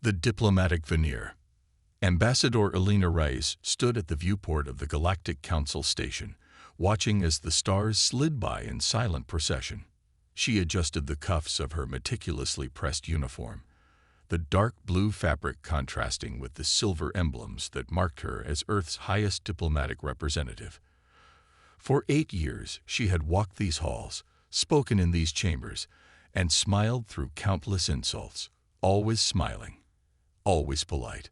The diplomatic veneer. Ambassador Elena Reyes stood at the viewport of the Galactic Council station, watching as the stars slid by in silent procession. She adjusted the cuffs of her meticulously pressed uniform, the dark blue fabric contrasting with the silver emblems that marked her as Earth's highest diplomatic representative. For 8 years, she had walked these halls, spoken in these chambers, and smiled through countless insults, always smiling, always polite.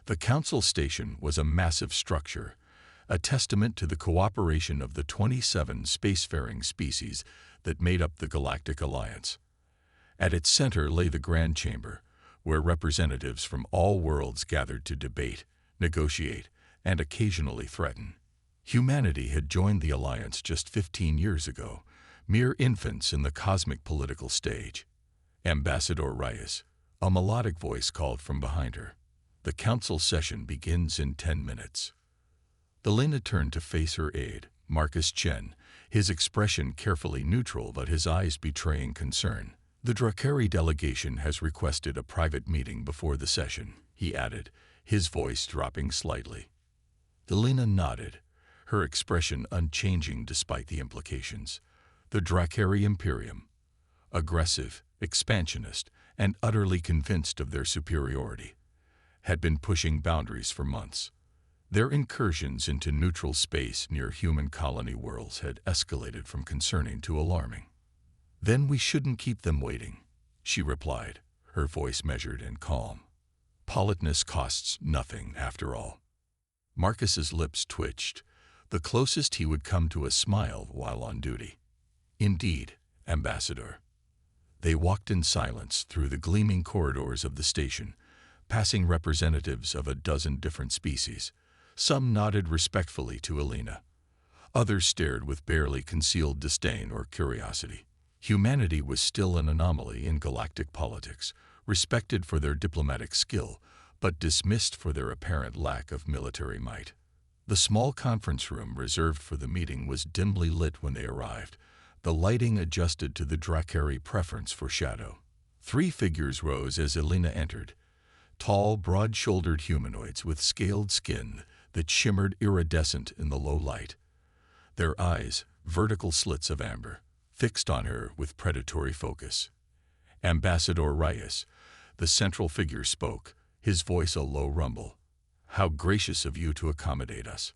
The council station was a massive structure, a testament to the cooperation of the 27 spacefaring species that made up the Galactic Alliance. At its center lay the Grand Chamber, where representatives from all worlds gathered to debate, negotiate, and occasionally threaten. Humanity had joined the Alliance just 15 years ago, mere infants in the cosmic political stage. Ambassador Reyes, a melodic voice called from behind her. The council session begins in 10 minutes. Elena turned to face her aide, Marcus Chen, his expression carefully neutral but his eyes betraying concern. The Drakari delegation has requested a private meeting before the session, he added, his voice dropping slightly. Elena nodded, her expression unchanging despite the implications. The Drakari Imperium, aggressive, expansionist, and utterly convinced of their superiority, had been pushing boundaries for months. Their incursions into neutral space near human colony worlds had escalated from concerning to alarming. "Then we shouldn't keep them waiting," she replied, her voice measured and calm. "Politeness costs nothing, after all." Marcus's lips twitched, the closest he would come to a smile while on duty. "Indeed, Ambassador." They walked in silence through the gleaming corridors of the station, passing representatives of a dozen different species. Some nodded respectfully to Elena. Others stared with barely concealed disdain or curiosity. Humanity was still an anomaly in galactic politics, respected for their diplomatic skill, but dismissed for their apparent lack of military might. The small conference room reserved for the meeting was dimly lit when they arrived, the lighting adjusted to the Drakari preference for shadow. 3 figures rose as Elena entered, tall, broad-shouldered humanoids with scaled skin that shimmered iridescent in the low light. Their eyes, vertical slits of amber, fixed on her with predatory focus. Ambassador Reyes, the central figure, spoke, his voice a low rumble. "How gracious of you to accommodate us."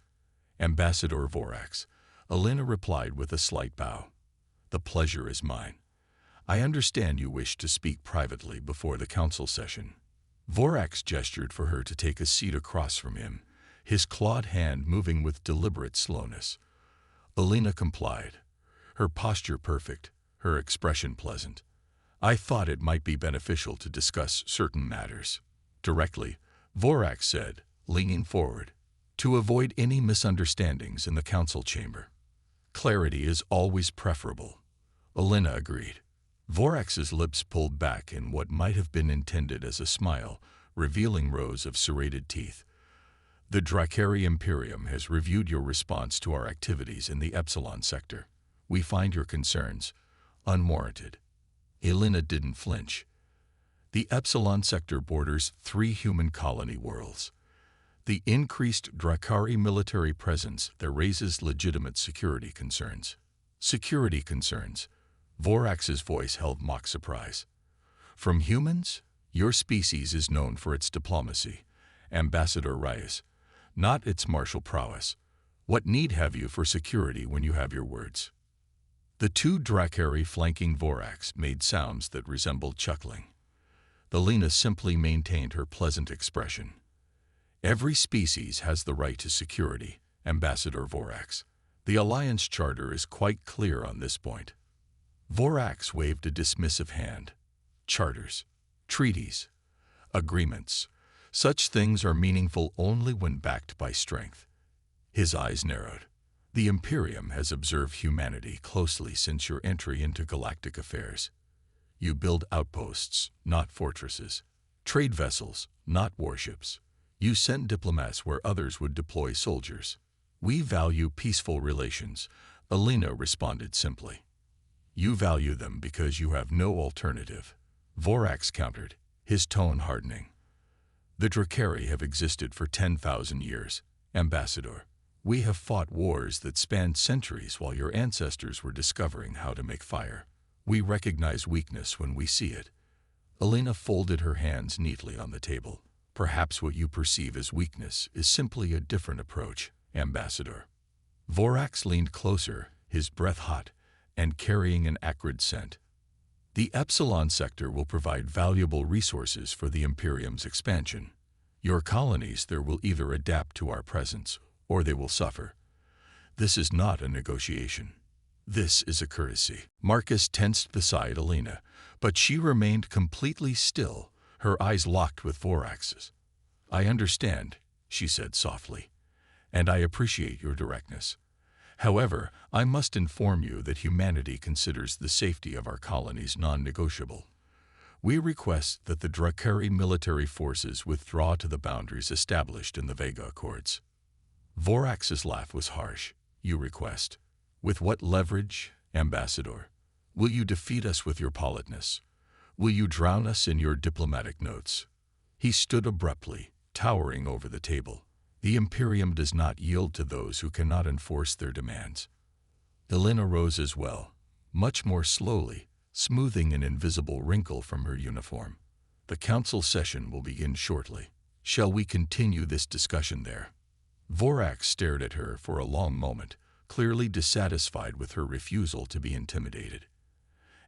"Ambassador Vorax," Elena replied with a slight bow. "The pleasure is mine. I understand you wish to speak privately before the council session." Vorax gestured for her to take a seat across from him, his clawed hand moving with deliberate slowness. Elena complied, her posture perfect, her expression pleasant. "I thought it might be beneficial to discuss certain matters directly," Vorax said, leaning forward, "to avoid any misunderstandings in the council chamber." "Clarity is always preferable," Elena agreed. Vorax's lips pulled back in what might have been intended as a smile, revealing rows of serrated teeth. "The Drakari Imperium has reviewed your response to our activities in the Epsilon sector. We find your concerns unwarranted." Elena didn't flinch. The Epsilon sector borders 3 human colony worlds. The increased Drakari military presence there raises legitimate security concerns. Security concerns? Vorax's voice held mock surprise. "From humans? Your species is known for its diplomacy, Ambassador Reyes, not its martial prowess. What need have you for security when you have your words?" The 2 Drakari flanking Vorax made sounds that resembled chuckling. Elena simply maintained her pleasant expression. "Every species has the right to security, Ambassador Vorax. The Alliance Charter is quite clear on this point." Vorax waved a dismissive hand. "Charters, treaties, agreements, such things are meaningful only when backed by strength." His eyes narrowed. "The Imperium has observed humanity closely since your entry into galactic affairs. You build outposts, not fortresses, trade vessels, not warships. You sent diplomats where others would deploy soldiers. We value peaceful relations," Elena responded simply. "You value them because you have no alternative," Vorax countered, his tone hardening. The Drakari have existed for 10,000 years, Ambassador. We have fought wars that spanned centuries while your ancestors were discovering how to make fire. We recognize weakness when we see it. Alina folded her hands neatly on the table. Perhaps what you perceive as weakness is simply a different approach, Ambassador. Vorax leaned closer, his breath hot and carrying an acrid scent. The Epsilon sector will provide valuable resources for the Imperium's expansion. Your colonies there will either adapt to our presence or they will suffer. This is not a negotiation. This is a courtesy. Marcus tensed beside Alina, but she remained completely still, her eyes locked with Vorax's. I understand, she said softly, and I appreciate your directness. However, I must inform you that humanity considers the safety of our colonies non-negotiable. We request that the Drakari military forces withdraw to the boundaries established in the Vega Accords. Vorax's laugh was harsh. You request? With what leverage, Ambassador? Will you defeat us with your politeness? Will you drown us in your diplomatic notes? He stood abruptly, towering over the table. The Imperium does not yield to those who cannot enforce their demands. Alina rose as well, much more slowly, smoothing an invisible wrinkle from her uniform. The council session will begin shortly. Shall we continue this discussion there? Vorax stared at her for a long moment, clearly dissatisfied with her refusal to be intimidated.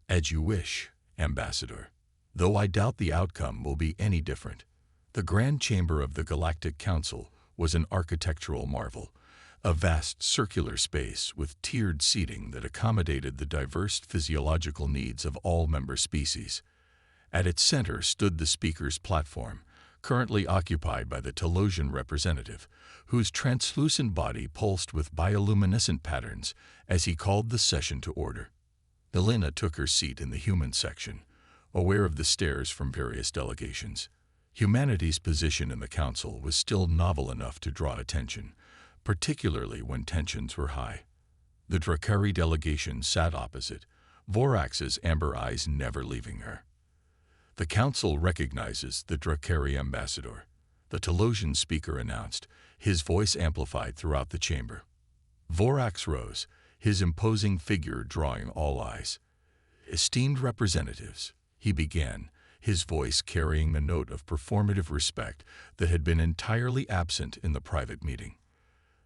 As you wish, Ambassador. Though I doubt the outcome will be any different. The Grand Chamber of the Galactic Council was an architectural marvel, a vast circular space with tiered seating that accommodated the diverse physiological needs of all member species. At its center stood the speaker's platform, currently occupied by the Telosian representative, whose translucent body pulsed with bioluminescent patterns as he called the session to order. Alina took her seat in the human section, aware of the stares from various delegations. Humanity's position in the council was still novel enough to draw attention, particularly when tensions were high. The Drakari delegation sat opposite, Vorax's amber eyes never leaving her. The council recognizes the Drakari ambassador, the Telosian speaker announced, his voice amplified throughout the chamber. Vorax rose, his imposing figure drawing all eyes. Esteemed representatives, he began, his voice carrying the note of performative respect that had been entirely absent in the private meeting.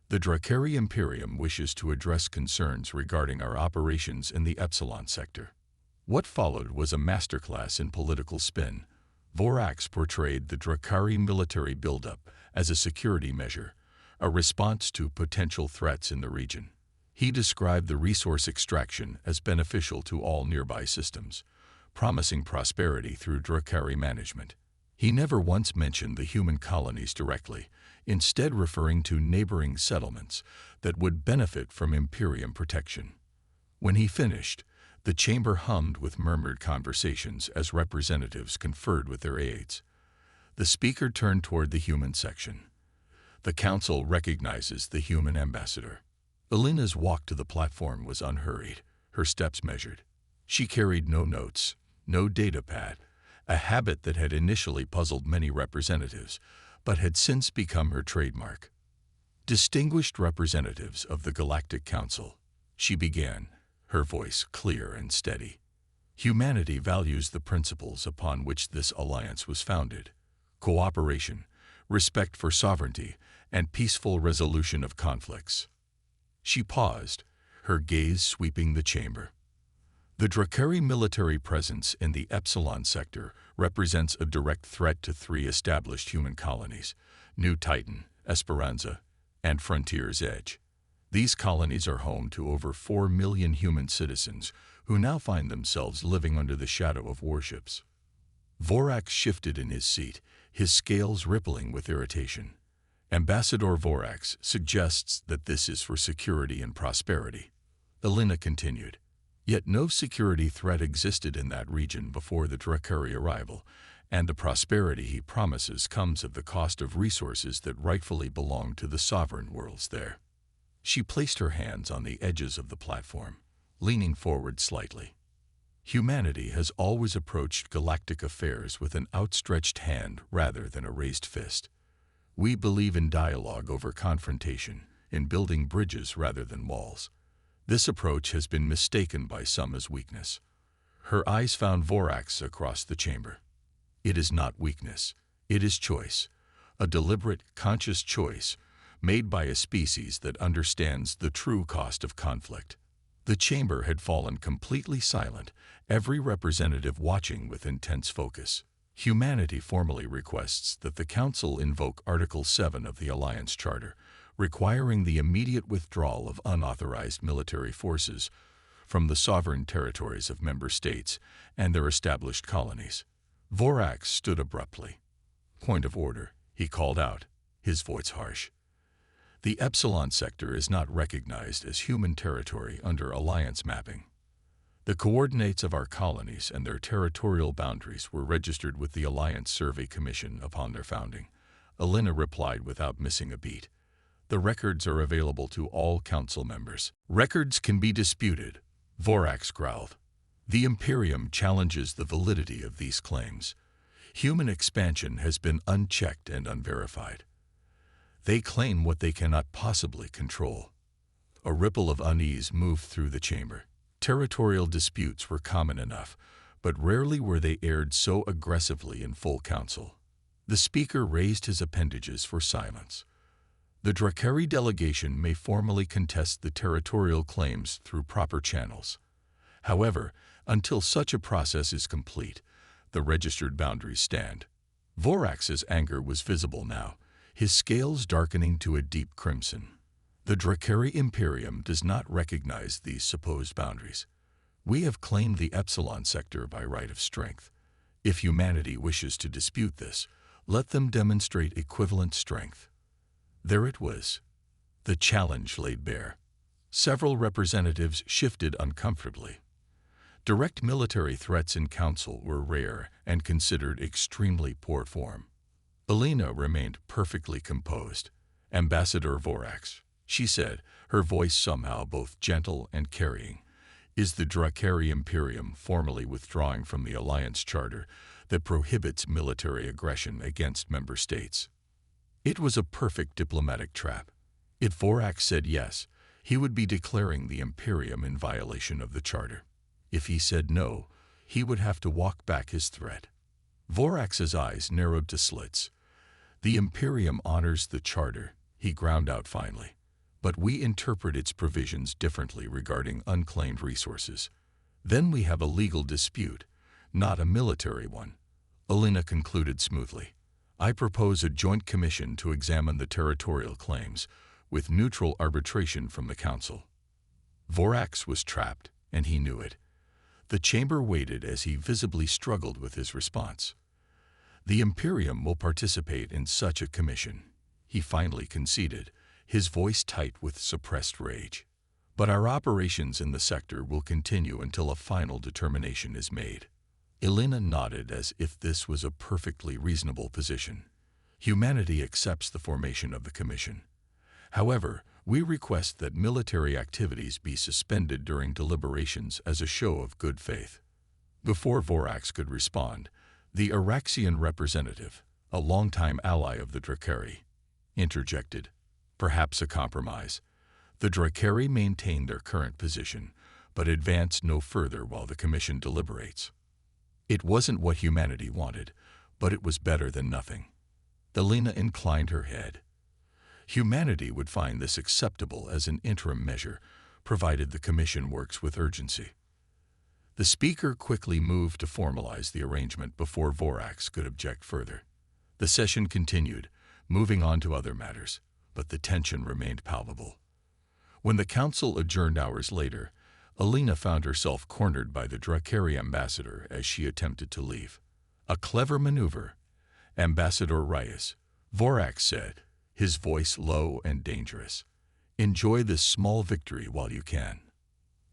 The Drakari Imperium wishes to address concerns regarding our operations in the Epsilon sector. What followed was a masterclass in political spin. Vorax portrayed the Drakari military buildup as a security measure, a response to potential threats in the region. He described the resource extraction as beneficial to all nearby systems, promising prosperity through Drakari management. He never once mentioned the human colonies directly, instead referring to neighboring settlements that would benefit from Imperium protection. When he finished, the chamber hummed with murmured conversations as representatives conferred with their aides. The speaker turned toward the human section. The council recognizes the human ambassador. Alina's walk to the platform was unhurried, her steps measured. She carried no notes, no data pad, a habit that had initially puzzled many representatives, but had since become her trademark. Distinguished representatives of the Galactic Council, she began, her voice clear and steady. Humanity values the principles upon which this alliance was founded: cooperation, respect for sovereignty, and peaceful resolution of conflicts. She paused, her gaze sweeping the chamber. The Drakari military presence in the Epsilon sector represents a direct threat to three established human colonies: New Titan, Esperanza, and Frontier's Edge. These colonies are home to over 4 million human citizens who now find themselves living under the shadow of warships. Vorax shifted in his seat, his scales rippling with irritation. Ambassador Vorax suggests that this is for security and prosperity. Alina continued. Yet no security threat existed in that region before the Drakari arrival, and the prosperity he promises comes at the cost of resources that rightfully belong to the sovereign worlds there. She placed her hands on the edges of the platform, leaning forward slightly. Humanity has always approached galactic affairs with an outstretched hand rather than a raised fist. We believe in dialogue over confrontation, in building bridges rather than walls. This approach has been mistaken by some as weakness. Her eyes found Vorax across the chamber. It is not weakness. It is choice. A deliberate, conscious choice made by a species that understands the true cost of conflict. The chamber had fallen completely silent, every representative watching with intense focus. Humanity formally requests that the Council invoke Article 7 of the Alliance Charter, requiring the immediate withdrawal of unauthorized military forces from the sovereign territories of member states and their established colonies. Vorax stood abruptly. "Point of order," he called out, his voice harsh. "The Epsilon sector is not recognized as human territory under Alliance mapping. The coordinates of our colonies and their territorial boundaries were registered with the Alliance Survey Commission upon their founding." Alina replied without missing a beat. "The records are available to all Council members." "Records can be disputed," Vorax growled. "The Imperium challenges the validity of these claims. Human expansion has been unchecked and unverified. They claim what they cannot possibly control." A ripple of unease moved through the chamber. Territorial disputes were common enough, but rarely were they aired so aggressively in full council. The speaker raised his appendages for silence. "The Drakari delegation may formally contest the territorial claims through proper channels. However, until such a process is complete, the registered boundaries stand." Vorax's anger was visible now, his scales darkening to a deep crimson. "The Drakari Imperium does not recognize these supposed boundaries. We have claimed the Epsilon sector by right of strength. If humanity wishes to dispute this, let them demonstrate equivalent strength." There it was. The challenge laid bare. Several representatives shifted uncomfortably. Direct military threats in council were rare and considered extremely poor form. Alina remained perfectly composed. "Ambassador Vorax," she said, her voice somehow both gentle and carrying, "is the Drakari Imperium formally withdrawing from the Alliance Charter that prohibits military aggression against member states?" It was a perfect diplomatic trap. If Vorax said yes, he would be declaring the Imperium in violation of the Charter. If he said no, he would have to walk back his threat. Vorax's eyes narrowed to slits. "The Imperium honors the Charter," he ground out finally, "but we interpret its provisions differently regarding unclaimed resources. Then we have a legal dispute, not a military one." Alina concluded smoothly. "I propose a joint commission to examine the territorial claims, with neutral arbitration from the Council." Vorax was trapped, and he knew it. The chamber waited as he visibly struggled with his response. "The Imperium will participate in such a commission," he finally conceded, his voice tight with suppressed rage. "But our operations in the sector will continue until a final determination is made." Alina nodded as if this was a perfectly reasonable position. "Humanity accepts the formation of the commission. However, we request that military activities be suspended during deliberations as a show of good faith." Before Vorax could respond, the Araxian representative, a longtime ally of the Drakari, interjected. "Perhaps a compromise. The Drakari maintain their current position, but advance no further while the commission deliberates." It wasn't what humanity wanted, but it was better than nothing. Alina inclined her head. Humanity would find this acceptable as an interim measure, provided the commission works with urgency. The speaker quickly moved to formalize the arrangement before Vorax could object further. The session continued, moving on to other matters, but the tension remained palpable. When the council adjourned hours later, Alina found herself cornered by the Drakari ambassador as she attempted to leave. "A clever maneuver, Ambassador Reyes," Vorax said, his voice low and dangerous. "Enjoy this small victory while you can."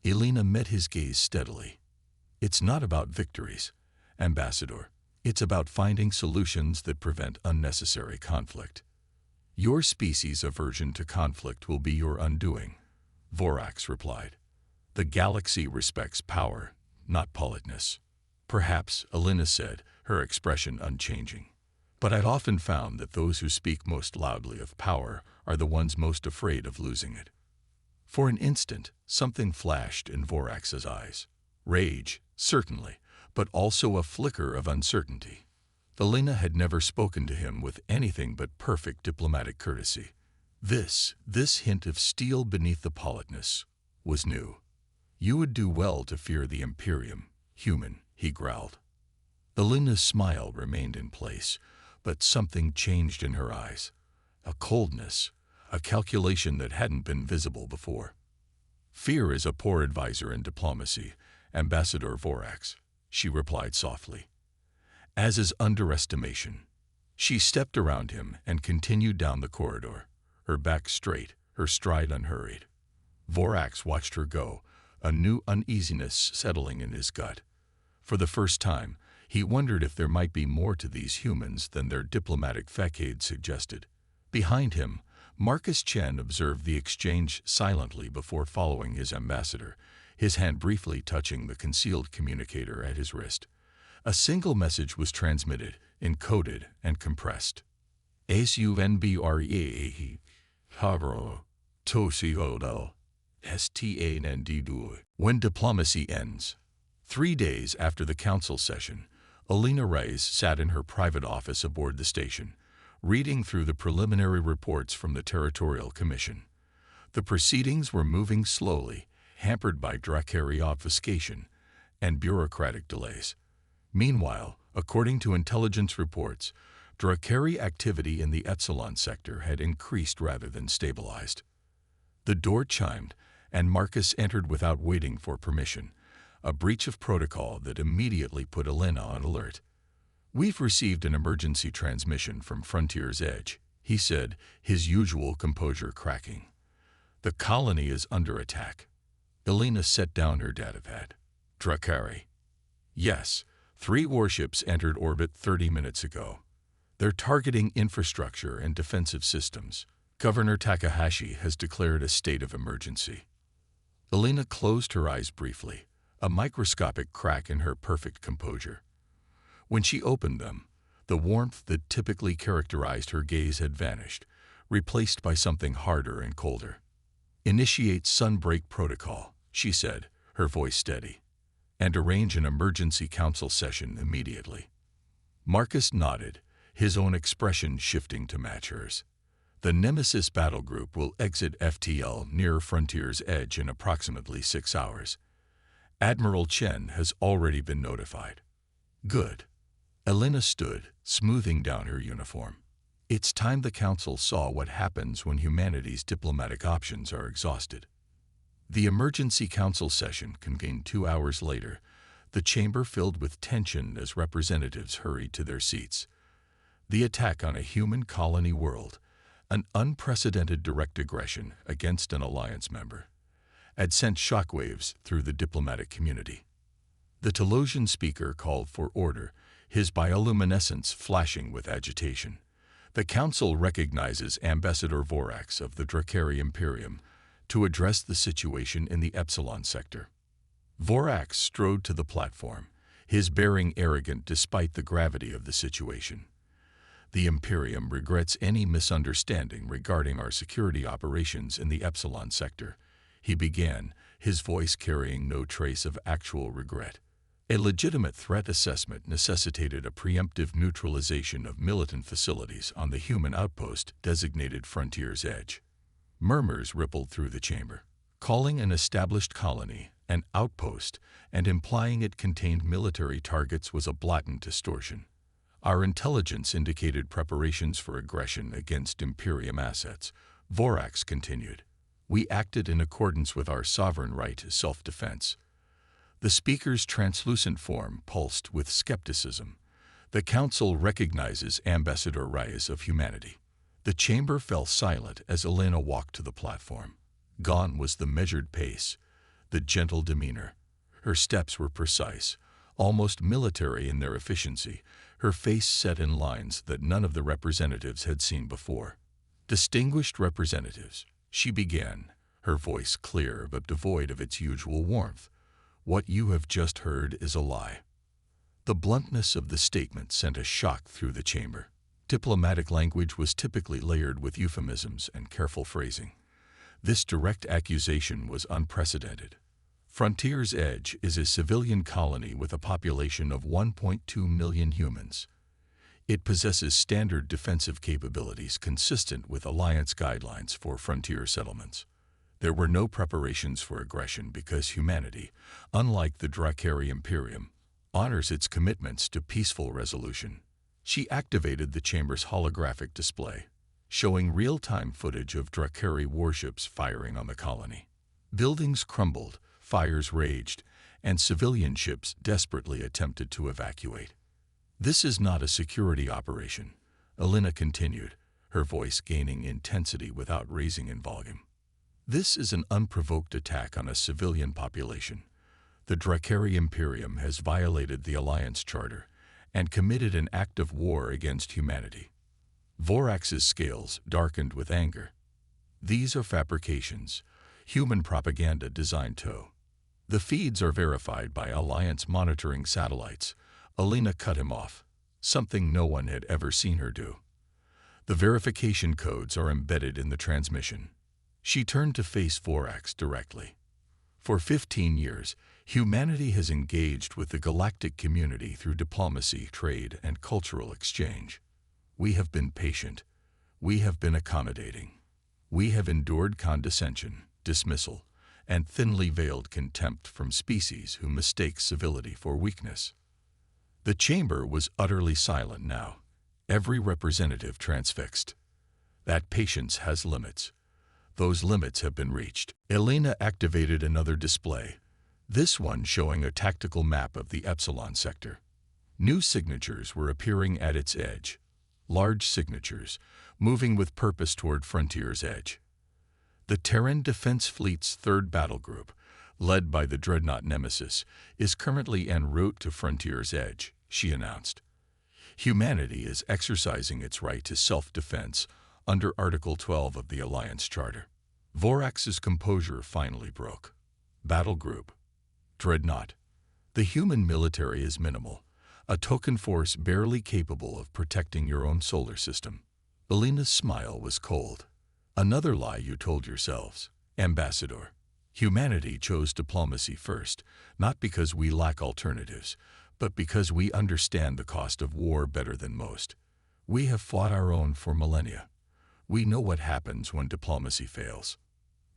Alina met his gaze steadily. "It's not about victories, Ambassador. It's about finding solutions that prevent unnecessary conflict. Your species' aversion to conflict will be your undoing," Vorax replied. "The galaxy respects power, not politeness. Perhaps, Elena said, her expression unchanging. But I'd often found that those who speak most loudly of power are the ones most afraid of losing it. For an instant, something flashed in Vorax's eyes. Rage, certainly, but also a flicker of uncertainty. Elena had never spoken to him with anything but perfect diplomatic courtesy. This hint of steel beneath the politeness, was new. You would do well to fear the Imperium, human, he growled. Elena's smile remained in place, but something changed in her eyes. A coldness, a calculation that hadn't been visible before. Fear is a poor advisor in diplomacy, Ambassador Vorax, she replied softly. As is underestimation. She stepped around him and continued down the corridor, her back straight, her stride unhurried. Vorax watched her go, a new uneasiness settling in his gut. For the first time, he wondered if there might be more to these humans than their diplomatic facade suggested. Behind him, Marcus Chen observed the exchange silently before following his ambassador, his hand briefly touching the concealed communicator at his wrist. A single message was transmitted, encoded and compressed. SUNBREAE Habro Tosiodo STANDDU. When diplomacy ends. 3 days after the council session, Elena Reyes sat in her private office aboard the station, reading through the preliminary reports from the Territorial Commission. The proceedings were moving slowly, hampered by Dracari obfuscation and bureaucratic delays. Meanwhile, according to intelligence reports, Dracari activity in the Epsilon sector had increased rather than stabilized. The door chimed, and Marcus entered without waiting for permission, a breach of protocol that immediately put Elena on alert. We've received an emergency transmission from Frontier's Edge, he said, his usual composure cracking. The colony is under attack. Elena set down her datapad. Dracari. Yes, 3 warships entered orbit 30 minutes ago. They're targeting infrastructure and defensive systems. Governor Takahashi has declared a state of emergency. Elena closed her eyes briefly, a microscopic crack in her perfect composure. When she opened them, the warmth that typically characterized her gaze had vanished, replaced by something harder and colder. Initiate sunbreak protocol, she said, her voice steady, and arrange an emergency council session immediately. Marcus nodded, his own expression shifting to match hers. The Nemesis battle group will exit FTL near Frontier's Edge in approximately 6 hours. Admiral Chen has already been notified. Good. Elena stood, smoothing down her uniform. It's time the Council saw what happens when humanity's diplomatic options are exhausted. The emergency council session convened 2 hours later, the chamber filled with tension as representatives hurried to their seats. The attack on a human colony world, an unprecedented direct aggression against an alliance member, had sent shockwaves through the diplomatic community. The Telosian speaker called for order, his bioluminescence flashing with agitation. The Council recognizes Ambassador Vorax of the Dracari Imperium to address the situation in the Epsilon sector. Vorax strode to the platform, his bearing arrogant despite the gravity of the situation. The Imperium regrets any misunderstanding regarding our security operations in the Epsilon sector, he began, his voice carrying no trace of actual regret. A legitimate threat assessment necessitated a preemptive neutralization of militant facilities on the human outpost designated Frontier's Edge. Murmurs rippled through the chamber, calling an established colony an outpost and implying it contained military targets was a blatant distortion. Our intelligence indicated preparations for aggression against Imperium assets, Vorax continued. We acted in accordance with our sovereign right to self-defense. The speaker's translucent form pulsed with skepticism. The Council recognizes Ambassador Reyes of humanity. The chamber fell silent as Elena walked to the platform. Gone was the measured pace, the gentle demeanor. Her steps were precise, almost military in their efficiency, her face set in lines that none of the representatives had seen before. Distinguished representatives, she began, her voice clear but devoid of its usual warmth. What you have just heard is a lie. The bluntness of the statement sent a shock through the chamber. Diplomatic language was typically layered with euphemisms and careful phrasing. This direct accusation was unprecedented. Frontier's Edge is a civilian colony with a population of 1.2 million humans. It possesses standard defensive capabilities consistent with Alliance guidelines for frontier settlements. There were no preparations for aggression because humanity, unlike the Dracari Imperium, honors its commitments to peaceful resolution. She activated the chamber's holographic display, showing real-time footage of Dracari warships firing on the colony. Buildings crumbled, fires raged, and civilian ships desperately attempted to evacuate. "This is not a security operation," Alina continued, her voice gaining intensity without raising in volume. "This is an unprovoked attack on a civilian population. The Dracari Imperium has violated the Alliance Charter and committed an act of war against humanity." Vorax's scales darkened with anger. "These are fabrications, human propaganda designed to." "The feeds are verified by Alliance monitoring satellites," Alina cut him off, something no one had ever seen her do. "The verification codes are embedded in the transmission." She turned to face Vorax directly. "For 15 years, humanity has engaged with the galactic community through diplomacy, trade, and cultural exchange. We have been patient. We have been accommodating. We have endured condescension, dismissal, and thinly veiled contempt from species who mistake civility for weakness." The chamber was utterly silent now, every representative transfixed. "That patience has limits. Those limits have been reached." Alina activated another display, this one showing a tactical map of the Epsilon sector. New signatures were appearing at its edge, large signatures, moving with purpose toward Frontier's Edge. "The Terran Defense Fleet's 3rd Battle Group, led by the dreadnought Nemesis, is currently en route to Frontier's Edge," she announced. "Humanity is exercising its right to self-defense under Article 12 of the Alliance Charter." Vorax's composure finally broke. "Battle Group. Dreadnought. The human military is minimal, a token force barely capable of protecting your own solar system." Alina's smile was cold. "Another lie you told yourselves, Ambassador. Humanity chose diplomacy first, not because we lack alternatives, but because we understand the cost of war better than most. We have fought our own for millennia. We know what happens when diplomacy fails."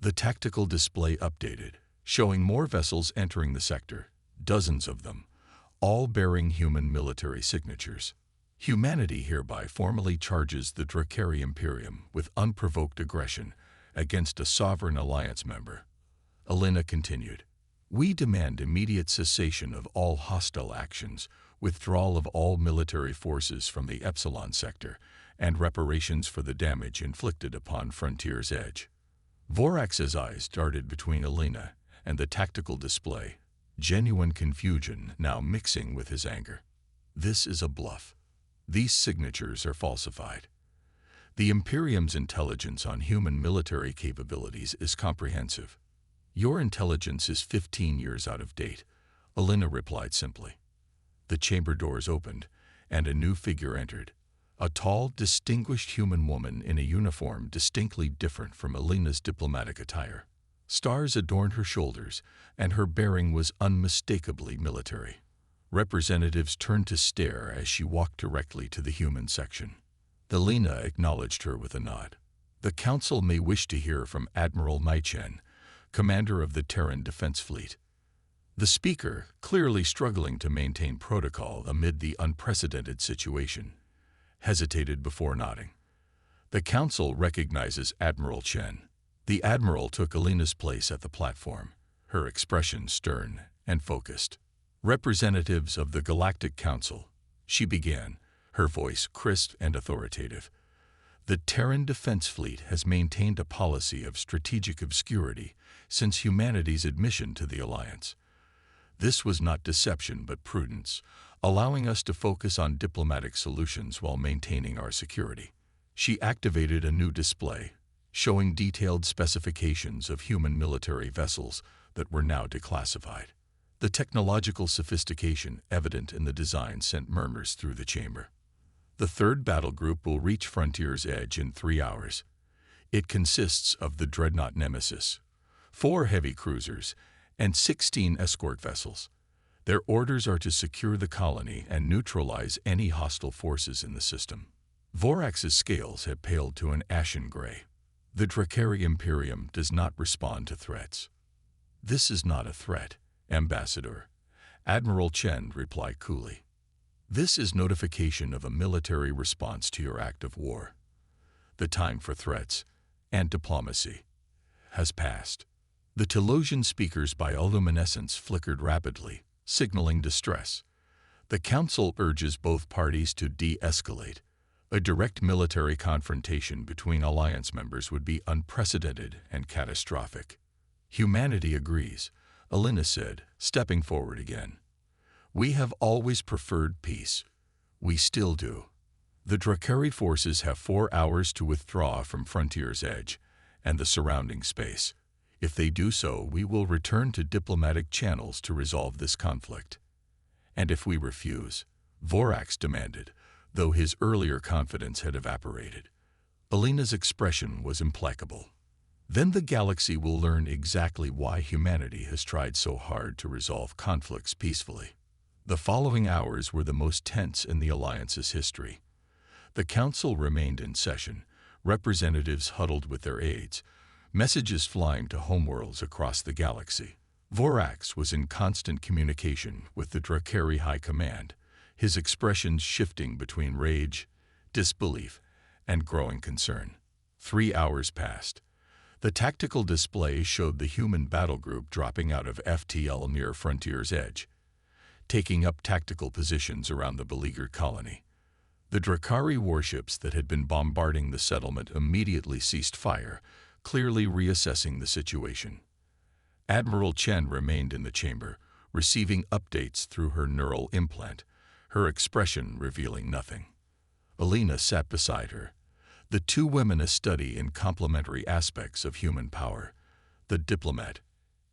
The tactical display updated, showing more vessels entering the sector, dozens of them, all bearing human military signatures. "Humanity hereby formally charges the Dracari Imperium with unprovoked aggression against a sovereign alliance member." Alina continued, "We demand immediate cessation of all hostile actions, withdrawal of all military forces from the Epsilon sector, and reparations for the damage inflicted upon Frontier's Edge." Vorax's eyes darted between Alina and the tactical display, genuine confusion now mixing with his anger. "This is a bluff. These signatures are falsified. The Imperium's intelligence on human military capabilities is comprehensive. Your intelligence is 15 years out of date," Alina replied simply. The chamber doors opened, and a new figure entered. A tall, distinguished human woman in a uniform distinctly different from Alina's diplomatic attire. Stars adorned her shoulders, and her bearing was unmistakably military. Representatives turned to stare as she walked directly to the human section. Alina acknowledged her with a nod. "The Council may wish to hear from Admiral Maichen, commander of the Terran Defense Fleet." The speaker, clearly struggling to maintain protocol amid the unprecedented situation, hesitated before nodding. "The Council recognizes Admiral Chen." The Admiral took Alina's place at the platform, her expression stern and focused. "Representatives of the Galactic Council," she began, her voice crisp and authoritative. "The Terran Defense Fleet has maintained a policy of strategic obscurity since humanity's admission to the Alliance. This was not deception but prudence, allowing us to focus on diplomatic solutions while maintaining our security." She activated a new display, showing detailed specifications of human military vessels that were now declassified. The technological sophistication evident in the design sent murmurs through the chamber. The third battle group will reach Frontier's Edge in 3 hours. It consists of the dreadnought Nemesis, 4 heavy cruisers, and 16 escort vessels. Their orders are to secure the colony and neutralize any hostile forces in the system. Vorax's scales have paled to an ashen gray. The Drakari Imperium does not respond to threats. "This is not a threat, Ambassador," Admiral Chen replied coolly. "This is notification of a military response to your act of war. The time for threats and diplomacy has passed." The Telosian speaker's bioluminescence flickered rapidly, signaling distress. The Council urges both parties to de-escalate. A direct military confrontation between alliance members would be unprecedented and catastrophic. "Humanity agrees," Alina said, stepping forward again. "We have always preferred peace. We still do. The Drakari forces have 4 hours to withdraw from Frontier's Edge and the surrounding space. If they do so, we will return to diplomatic channels to resolve this conflict." "And if we refuse?" Vorax demanded, though his earlier confidence had evaporated. Alina's expression was implacable. "Then the galaxy will learn exactly why humanity has tried so hard to resolve conflicts peacefully." The following hours were the most tense in the Alliance's history. The Council remained in session, representatives huddled with their aides, messages flying to homeworlds across the galaxy. Vorax was in constant communication with the Drakari High Command, his expressions shifting between rage, disbelief, and growing concern. 3 hours passed. The tactical display showed the human battle group dropping out of FTL near Frontier's Edge, taking up tactical positions around the beleaguered colony. The Drakari warships that had been bombarding the settlement immediately ceased fire, clearly reassessing the situation. Admiral Chen remained in the chamber, receiving updates through her neural implant, her expression revealing nothing. Alina sat beside her. The two women a study in complementary aspects of human power, the diplomat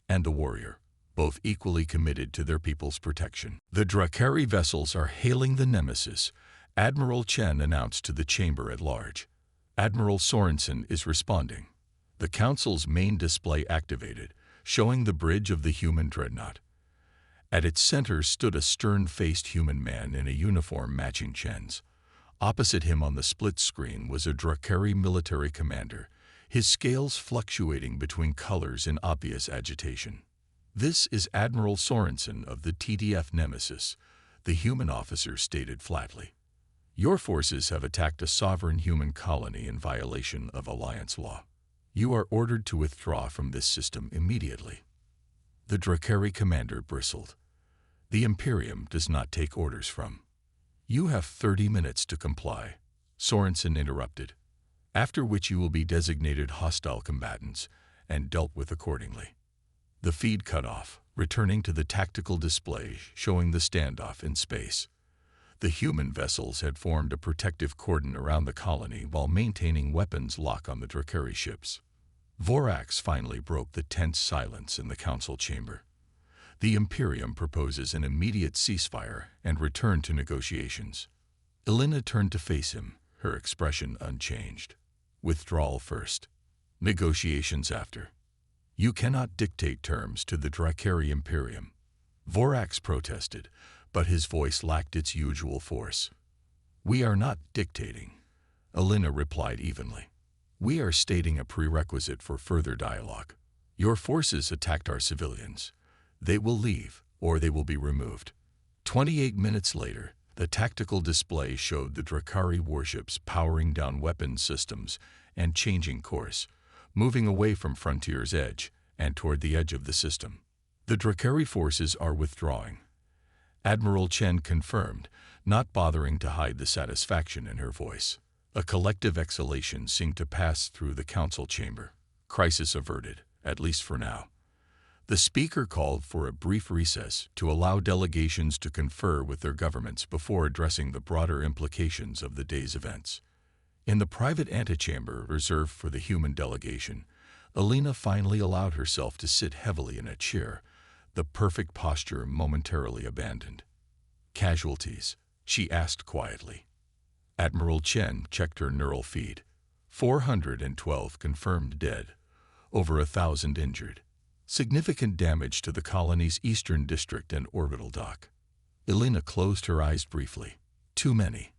and the warrior, both equally committed to their people's protection. "The Drakari vessels are hailing the Nemesis," Admiral Chen announced to the chamber at large. "Admiral Sorensen is responding." The Council's main display activated, showing the bridge of the human dreadnought. At its center stood a stern-faced human man in a uniform matching Chen's. Opposite him on the split screen was a Drakari military commander, his scales fluctuating between colors in obvious agitation. "This is Admiral Sorensen of the TDF Nemesis," the human officer stated flatly. "Your forces have attacked a sovereign human colony in violation of Alliance law. You are ordered to withdraw from this system immediately." The Drakari commander bristled. "The Imperium does not take orders from." "You have 30 minutes to comply," Sorensen interrupted, "after which you will be designated hostile combatants and dealt with accordingly." The feed cut off, returning to the tactical display showing the standoff in space. The human vessels had formed a protective cordon around the colony while maintaining weapons lock on the Drakari ships. Vorax finally broke the tense silence in the council chamber. "The Imperium proposes an immediate ceasefire and return to negotiations." Alina turned to face him, her expression unchanged. "Withdrawal first. Negotiations after. You cannot dictate terms to the Drakari Imperium." Vorax protested, but his voice lacked its usual force. "We are not dictating," Alina replied evenly. "We are stating a prerequisite for further dialogue. Your forces attacked our civilians. They will leave, or they will be removed." 28 minutes later, the tactical display showed the Drakari warships powering down weapons systems and changing course, moving away from Frontier's Edge and toward the edge of the system. "The Drakari forces are withdrawing," Admiral Chen confirmed, not bothering to hide the satisfaction in her voice. A collective exhalation seemed to pass through the council chamber. Crisis averted, at least for now. The speaker called for a brief recess to allow delegations to confer with their governments before addressing the broader implications of the day's events. In the private antechamber reserved for the human delegation, Alina finally allowed herself to sit heavily in a chair, the perfect posture momentarily abandoned. Casualties, she asked quietly. Admiral Chen checked her neural feed. 412 confirmed dead, over 1,000 injured. Significant damage to the colony's eastern district and orbital dock. Elena closed her eyes briefly. Too many.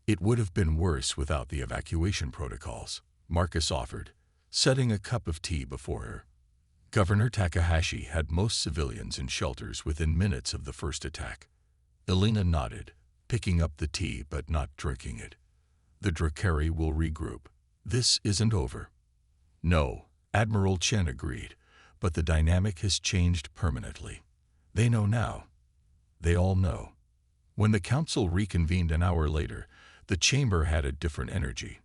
It would have been worse without the evacuation protocols, Marcus offered, setting a cup of tea before her. Governor Takahashi had most civilians in shelters within minutes of the first attack. Elena nodded, picking up the tea but not drinking it. The Drakari will regroup. This isn't over. No, Admiral Chen agreed, but the dynamic has changed permanently. They know now. They all know. When the council reconvened an hour later, the chamber had a different energy.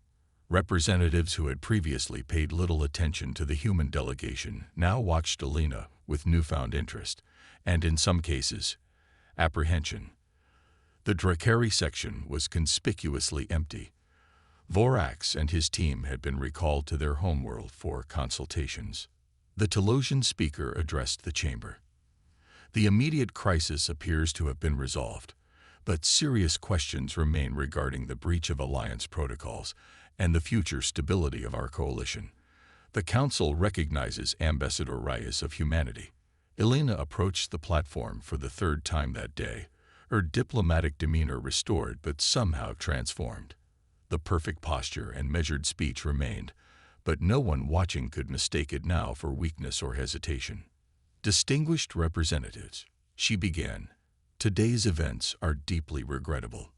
Representatives who had previously paid little attention to the human delegation now watched Elena with newfound interest, and in some cases, apprehension. The Drakari section was conspicuously empty. Vorax and his team had been recalled to their homeworld for consultations. The Telosian speaker addressed the chamber. The immediate crisis appears to have been resolved, but serious questions remain regarding the breach of alliance protocols and the future stability of our coalition. The Council recognizes Ambassador Reyes of humanity. Elena approached the platform for the third time that day, her diplomatic demeanor restored but somehow transformed. The perfect posture and measured speech remained, but no one watching could mistake it now for weakness or hesitation. Distinguished representatives, she began, today's events are deeply regrettable.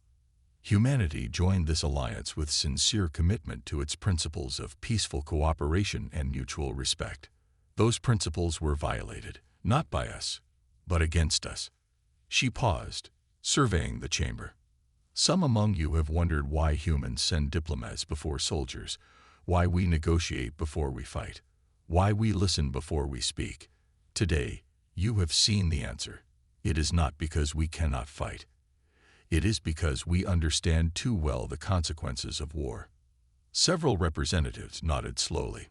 Humanity joined this alliance with sincere commitment to its principles of peaceful cooperation and mutual respect. Those principles were violated, not by us, but against us. She paused, surveying the chamber. Some among you have wondered why humans send diplomats before soldiers, why we negotiate before we fight, why we listen before we speak. Today, you have seen the answer. It is not because we cannot fight. It is because we understand too well the consequences of war. Several representatives nodded slowly.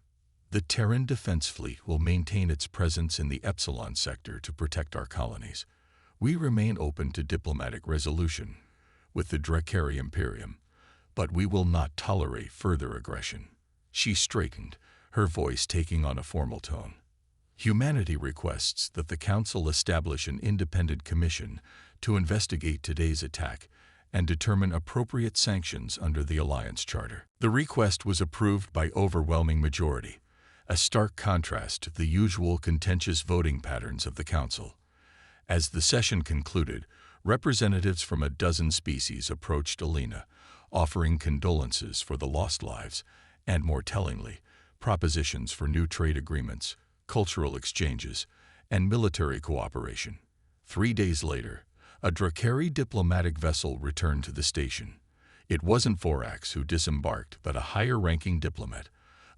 The Terran Defense Fleet will maintain its presence in the Epsilon sector to protect our colonies. We remain open to diplomatic resolution with the Drakari Imperium, but we will not tolerate further aggression. She straightened, her voice taking on a formal tone. Humanity requests that the Council establish an independent commission to investigate today's attack and determine appropriate sanctions under the Alliance Charter. The request was approved by overwhelming majority, a stark contrast to the usual contentious voting patterns of the Council. As the session concluded, representatives from a dozen species approached Elena, offering condolences for the lost lives and, more tellingly, propositions for new trade agreements, cultural exchanges, and military cooperation. 3 days later, a Drakari diplomatic vessel returned to the station. It wasn't Vorax who disembarked, but a higher-ranking diplomat,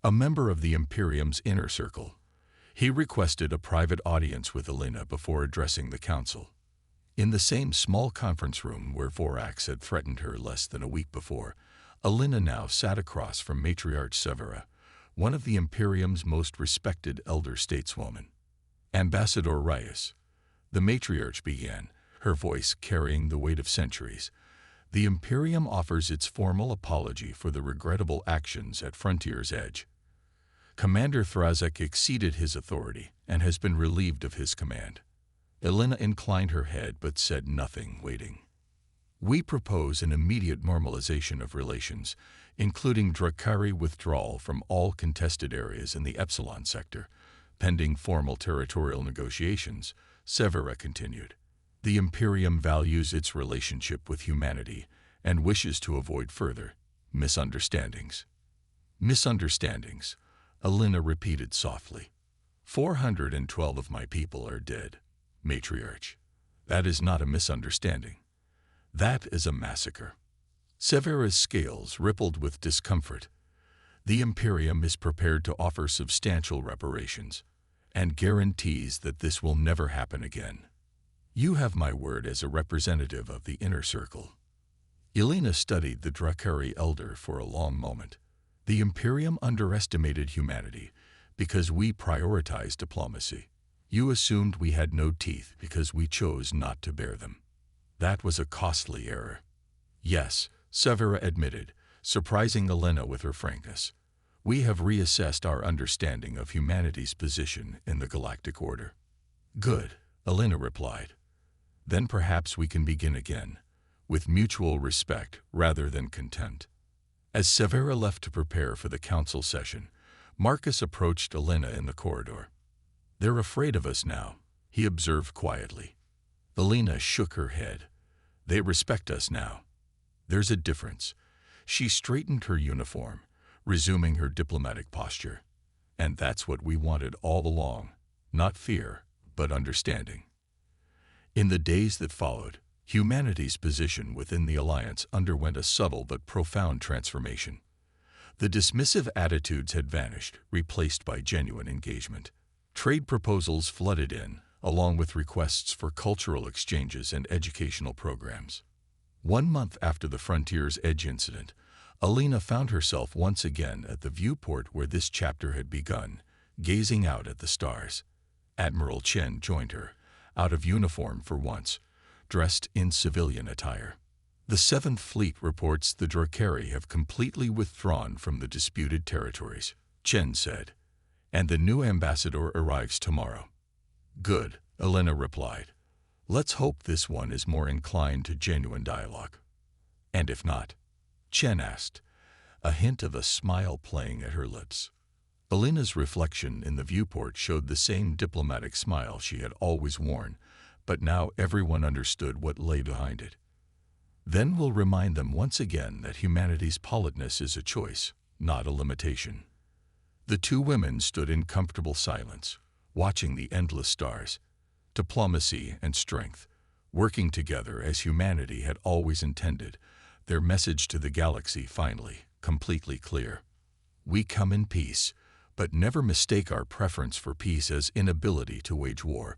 a member of the Imperium's inner circle. He requested a private audience with Elena before addressing the Council. In the same small conference room where Vorax had threatened her less than a week before, Elena now sat across from Matriarch Severa, one of the Imperium's most respected elder stateswomen. Ambassador Reyes, the matriarch began, her voice carrying the weight of centuries. The Imperium offers its formal apology for the regrettable actions at Frontier's Edge. Commander Thrazek exceeded his authority and has been relieved of his command. Elena inclined her head but said nothing, waiting. We propose an immediate normalization of relations, including Drakari withdrawal from all contested areas in the Epsilon sector, pending formal territorial negotiations, Severa continued. The Imperium values its relationship with humanity and wishes to avoid further misunderstandings. Misunderstandings, Elena repeated softly. 412 of my people are dead, Matriarch. That is not a misunderstanding. That is a massacre. Severa's scales rippled with discomfort. The Imperium is prepared to offer substantial reparations and guarantees that this will never happen again. You have my word as a representative of the inner circle. Elena studied the Drakari elder for a long moment. The Imperium underestimated humanity because we prioritize diplomacy. You assumed we had no teeth because we chose not to bear them. That was a costly error. Yes, Severa admitted, surprising Elena with her frankness. We have reassessed our understanding of humanity's position in the galactic order. Good, Elena replied. Then perhaps we can begin again, with mutual respect rather than contempt. As Severa left to prepare for the council session, Marcus approached Elena in the corridor. They're afraid of us now, he observed quietly. Elena shook her head. They respect us now. There's a difference. She straightened her uniform, resuming her diplomatic posture. And that's what we wanted all along. Not fear, but understanding. In the days that followed, humanity's position within the Alliance underwent a subtle but profound transformation. The dismissive attitudes had vanished, replaced by genuine engagement. Trade proposals flooded in, along with requests for cultural exchanges and educational programs. 1 month after the Frontier's Edge incident, Elena found herself once again at the viewport where this chapter had begun, gazing out at the stars. Admiral Chen joined her, out of uniform for once, dressed in civilian attire. The 7th Fleet reports the Drakari have completely withdrawn from the disputed territories, Chen said, and the new ambassador arrives tomorrow. Good, Elena replied. Let's hope this one is more inclined to genuine dialogue. And if not? Chen asked, a hint of a smile playing at her lips. Elena's reflection in the viewport showed the same diplomatic smile she had always worn, but now everyone understood what lay behind it. Then we'll remind them once again that humanity's politeness is a choice, not a limitation. The two women stood in comfortable silence, watching the endless stars. Diplomacy and strength, working together as humanity had always intended, their message to the galaxy finally, completely clear. We come in peace, but never mistake our preference for peace as inability to wage war.